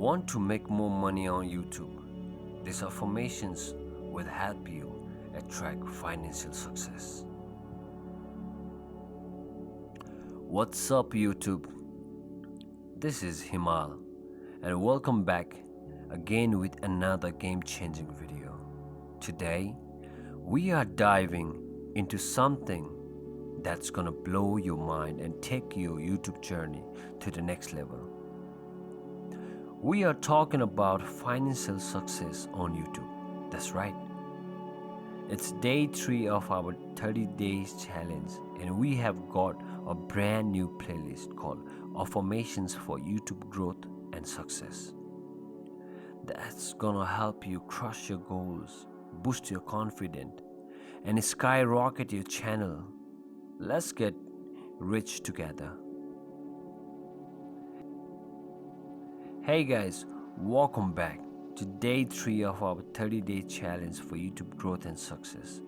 Want to make more money on YouTube? These affirmations will help you attract financial success. What's up, YouTube? This is Himal, and welcome back again with another game-changing video. Today, we are diving into something that's gonna blow your mind and take your YouTube journey to the next level. We are talking about financial success on YouTube. That's right. It's day 3 of our 30 days challenge, and we have got a brand new playlist called Affirmations for YouTube Growth and Success. That's gonna help you crush your goals, boost your confidence, and skyrocket your channel. Let's get rich together. Hey guys, welcome back to day 3 of our 30-day challenge for YouTube growth and success.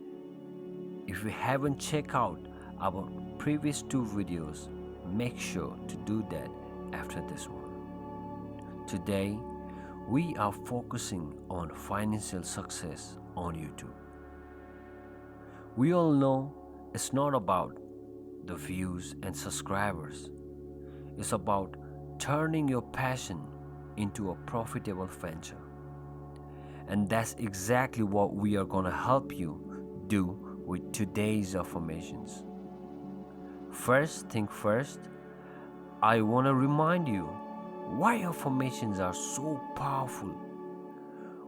If you haven't checked out our previous 2 videos, make sure to do that after this one. Today, we are focusing on financial success on YouTube. We all know it's not about the views and subscribers. It's about turning your passion into a profitable venture. And that's exactly what we are going to help you do with today's affirmations. First thing first, I want to remind you why affirmations are so powerful.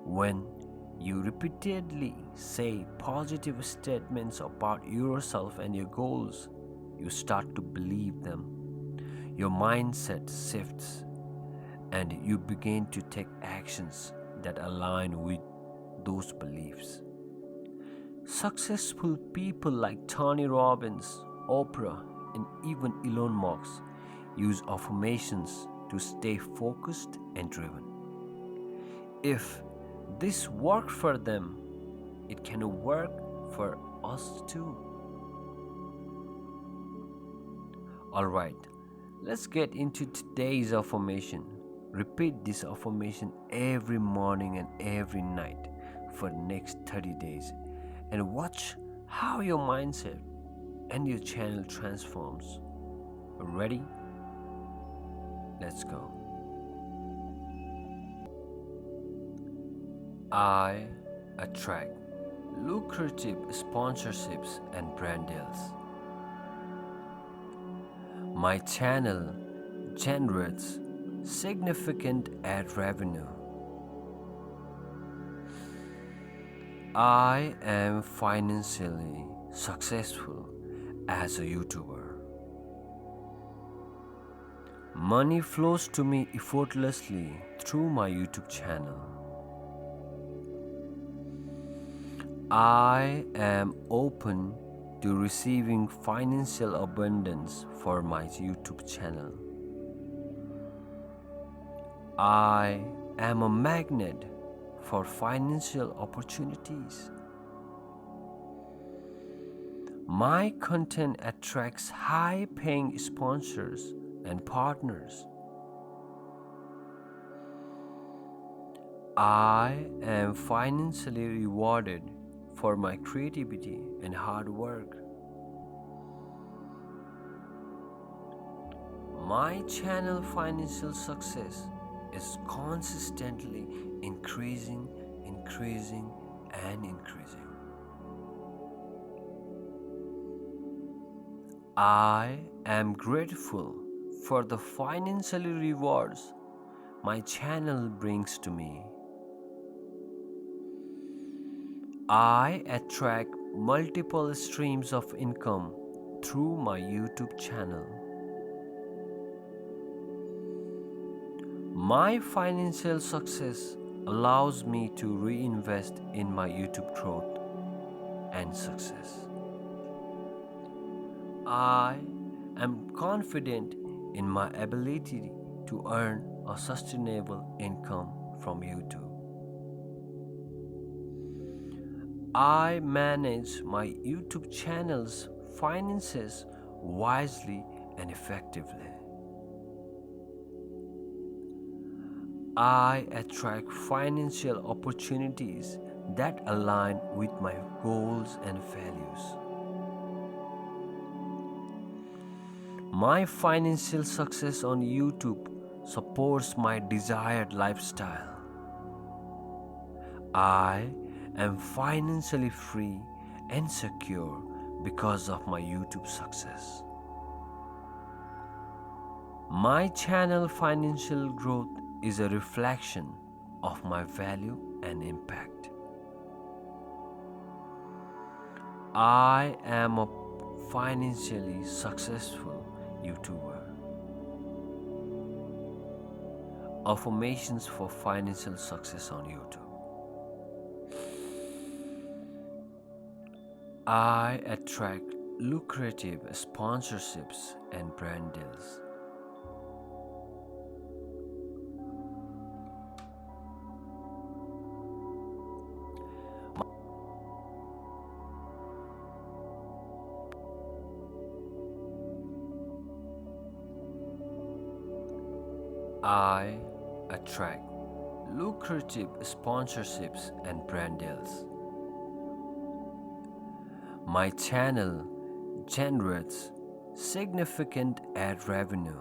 When you repeatedly say positive statements about yourself and your goals, you start to believe them. Your mindset shifts and you begin to take actions that align with those beliefs. Successful people like Tony Robbins, Oprah, and even Elon Musk use affirmations to stay focused and driven. If this worked for them, it can work for us too. Alright, let's get into today's affirmation. Repeat this affirmation every morning and every night for the next 30 days and watch how your mindset and your channel transforms. Ready? Let's go. I attract lucrative sponsorships and brand deals. My channel generates significant ad revenue. I am financially successful as a YouTuber. Money flows to me effortlessly through my YouTube channel. I am open to receiving financial abundance for my YouTube channel. I am a magnet for financial opportunities. My content attracts high-paying sponsors and partners. I am financially rewarded for my creativity and hard work. My channel financial success is consistently increasing. I am grateful for the financial rewards my channel brings to me. I attract multiple streams of income through my YouTube channel. My financial success allows me to reinvest in my YouTube growth and success. I am confident in my ability to earn a sustainable income from YouTube. I manage my YouTube channel's finances wisely and effectively. I attract financial opportunities that align with my goals and values. My financial success on YouTube supports my desired lifestyle. I am financially free and secure because of my YouTube success. My channel financial growth is a reflection of my value and impact. I am a financially successful YouTuber. Affirmations for financial success on YouTube. I attract lucrative sponsorships and brand deals. I attract lucrative sponsorships and brand deals. My channel generates significant ad revenue.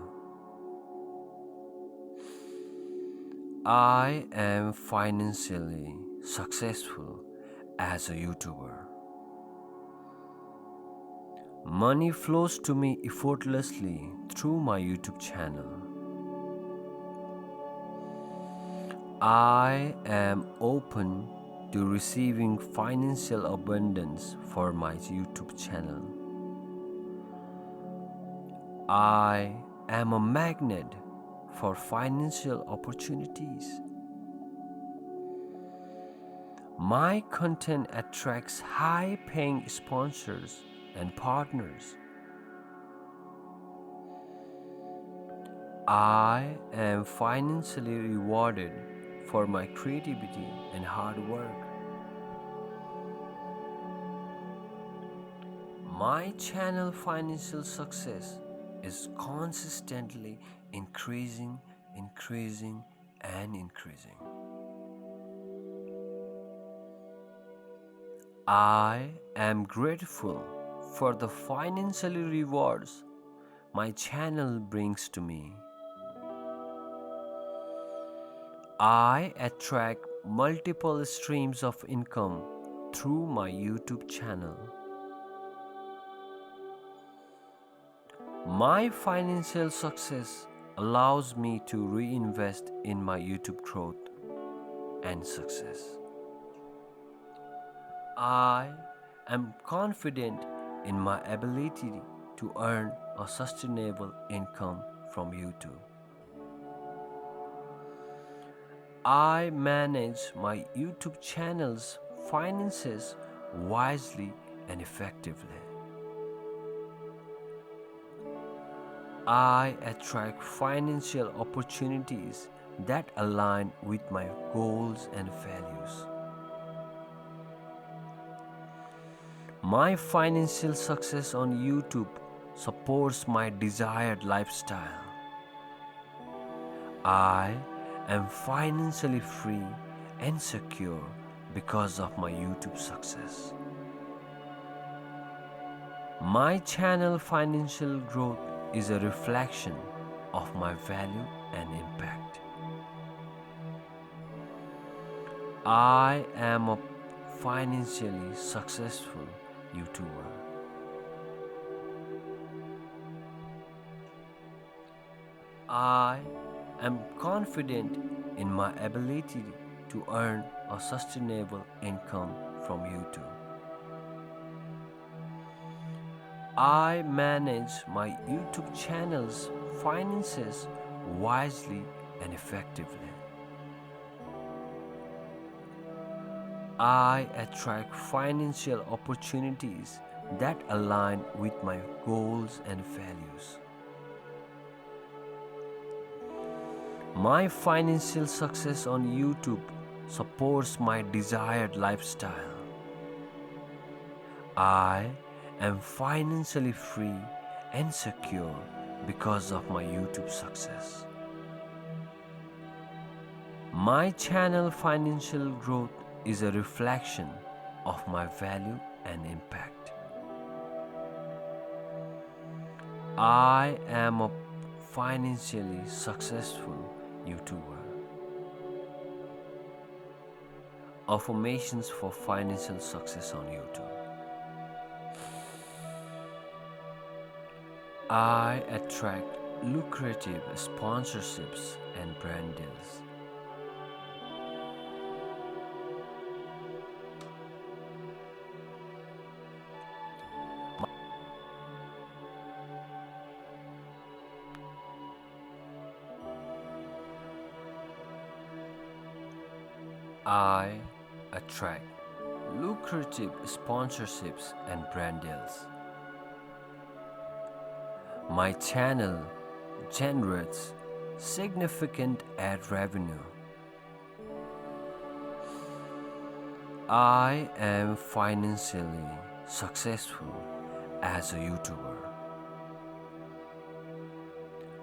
I am financially successful as a YouTuber. Money flows to me effortlessly through my YouTube channel. I am open to receiving financial abundance for my YouTube channel. I am a magnet for financial opportunities. My content attracts high-paying sponsors and partners. I am financially rewarded for my creativity and hard work. My channel financial success is consistently increasing. I am grateful for the financial rewards my channel brings to me. I attract multiple streams of income through my YouTube channel. My financial success allows me to reinvest in my YouTube growth and success. I am confident in my ability to earn a sustainable income from YouTube. I manage my YouTube channel's finances wisely and effectively. I attract financial opportunities that align with my goals and values. My financial success on YouTube supports my desired lifestyle. I am financially free and secure because of my YouTube success. My channel financial growth is a reflection of my value and impact. I am a financially successful YouTuber. I am confident in my ability to earn a sustainable income from YouTube. I manage my YouTube channel's finances wisely and effectively. I attract financial opportunities that align with my goals and values. My financial success on YouTube supports my desired lifestyle. I am financially free and secure because of my YouTube success. My channel financial growth is a reflection of my value and impact. I am a financially successful YouTuber. Affirmations for financial success on YouTube. I attract lucrative sponsorships and brand deals. I attract lucrative sponsorships and brand deals. My channel generates significant ad revenue. I am financially successful as a YouTuber.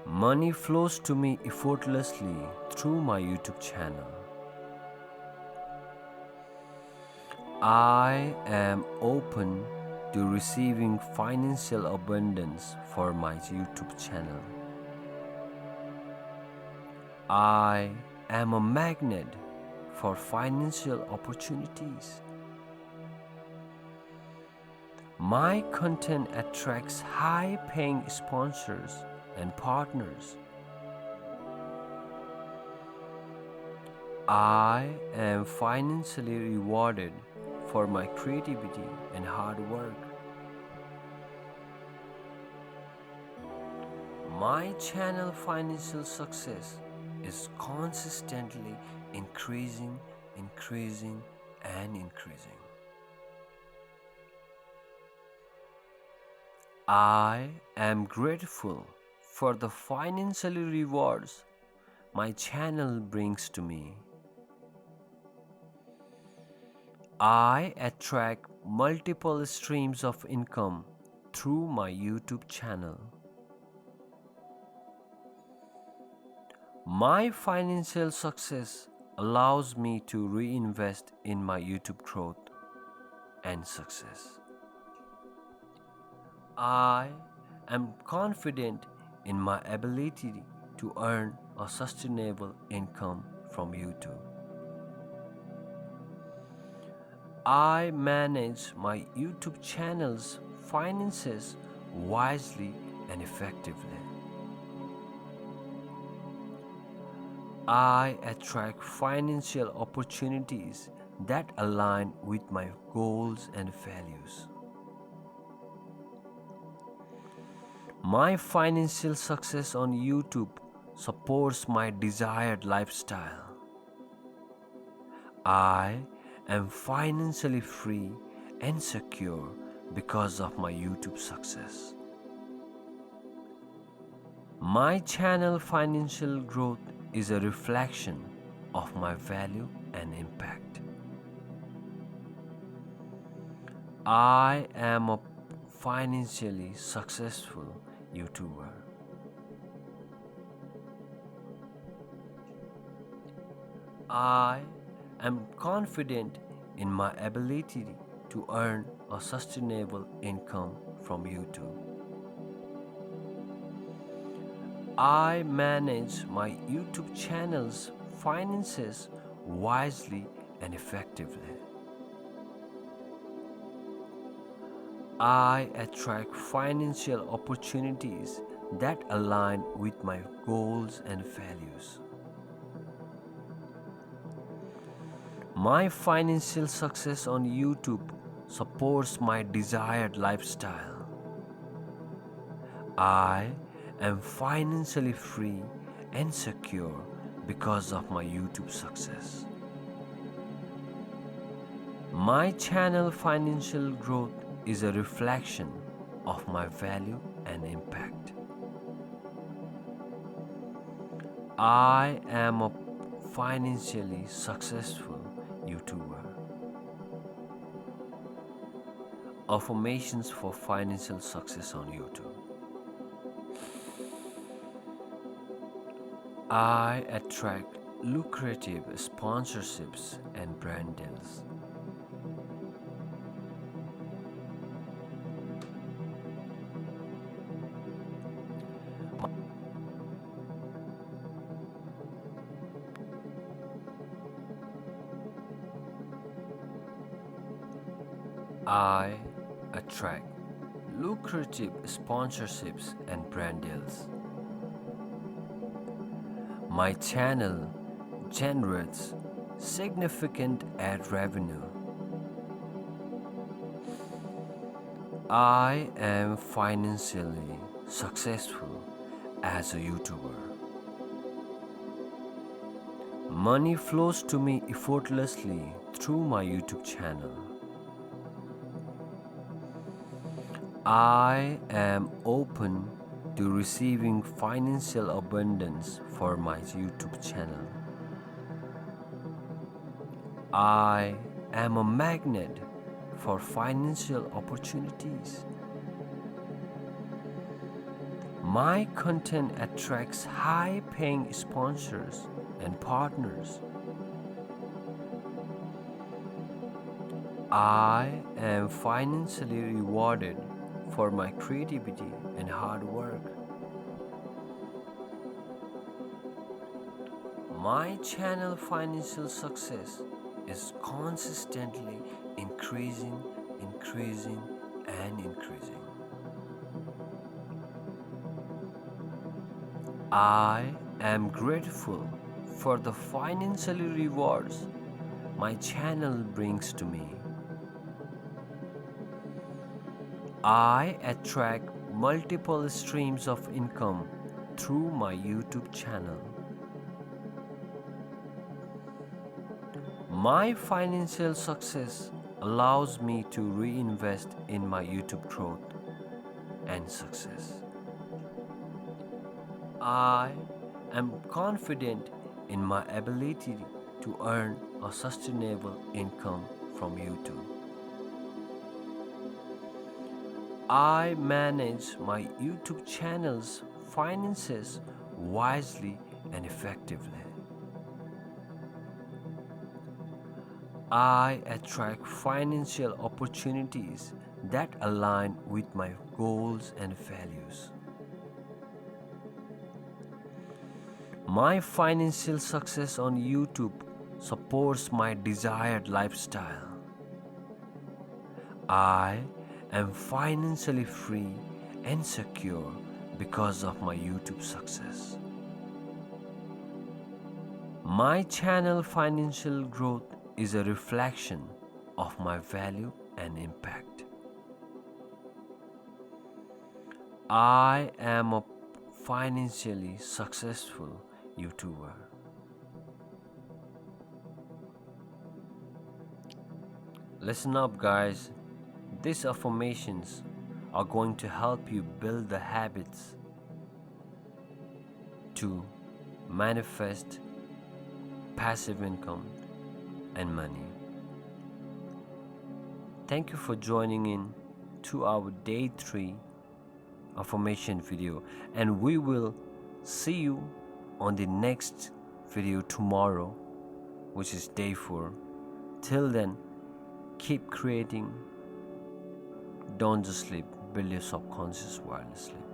Money flows to me effortlessly through my YouTube channel. I am open to receiving financial abundance for my YouTube channel. I am a magnet for financial opportunities. My content attracts high-paying sponsors and partners. I am financially rewarded for my creativity and hard work. My channel financial success is consistently increasing. I am grateful for the financial rewards my channel brings to me. I attract multiple streams of income through my YouTube channel. My financial success allows me to reinvest in my YouTube growth and success. I am confident in my ability to earn a sustainable income from YouTube. I manage my YouTube channel's finances wisely and effectively. I attract financial opportunities that align with my goals and values. My financial success on YouTube supports my desired lifestyle. I am financially free and secure because of my YouTube success. My channel financial growth is a reflection of my value and impact. I am a financially successful YouTuber. I am confident in my ability to earn a sustainable income from YouTube. I manage my YouTube channel's finances wisely and effectively. I attract financial opportunities that align with my goals and values. My financial success on YouTube supports my desired lifestyle. I am financially free and secure because of my YouTube success. My channel financial growth is a reflection of my value and impact. I am a financially successful YouTuber. Affirmations for financial success on YouTube. I attract lucrative sponsorships and brand deals. I attract lucrative sponsorships and brand deals. My channel generates significant ad revenue. I am financially successful as a YouTuber. Money flows to me effortlessly through my YouTube channel. I am open to receiving financial abundance for my YouTube channel. I am a magnet for financial opportunities. My content attracts high-paying sponsors and partners. I am financially rewarded for my creativity and hard work. My channel financial success is consistently increasing. I am grateful for the financial rewards my channel brings to me. I attract multiple streams of income through my YouTube channel. My financial success allows me to reinvest in my YouTube growth and success. I am confident in my ability to earn a sustainable income from YouTube. I manage my YouTube channel's finances wisely and effectively. I attract financial opportunities that align with my goals and values. My financial success on YouTube supports my desired lifestyle. I am financially free and secure because of my YouTube success. My channel financial growth is a reflection of my value and impact. I am a financially successful YouTuber. Listen up, guys. These affirmations are going to help you build the habits to manifest passive income and money. Thank you for joining in to our day 3 affirmation video, and we will see you on the next video tomorrow, which is day 4. Till then, keep creating. Don't just sleep. Build your subconscious while you sleep.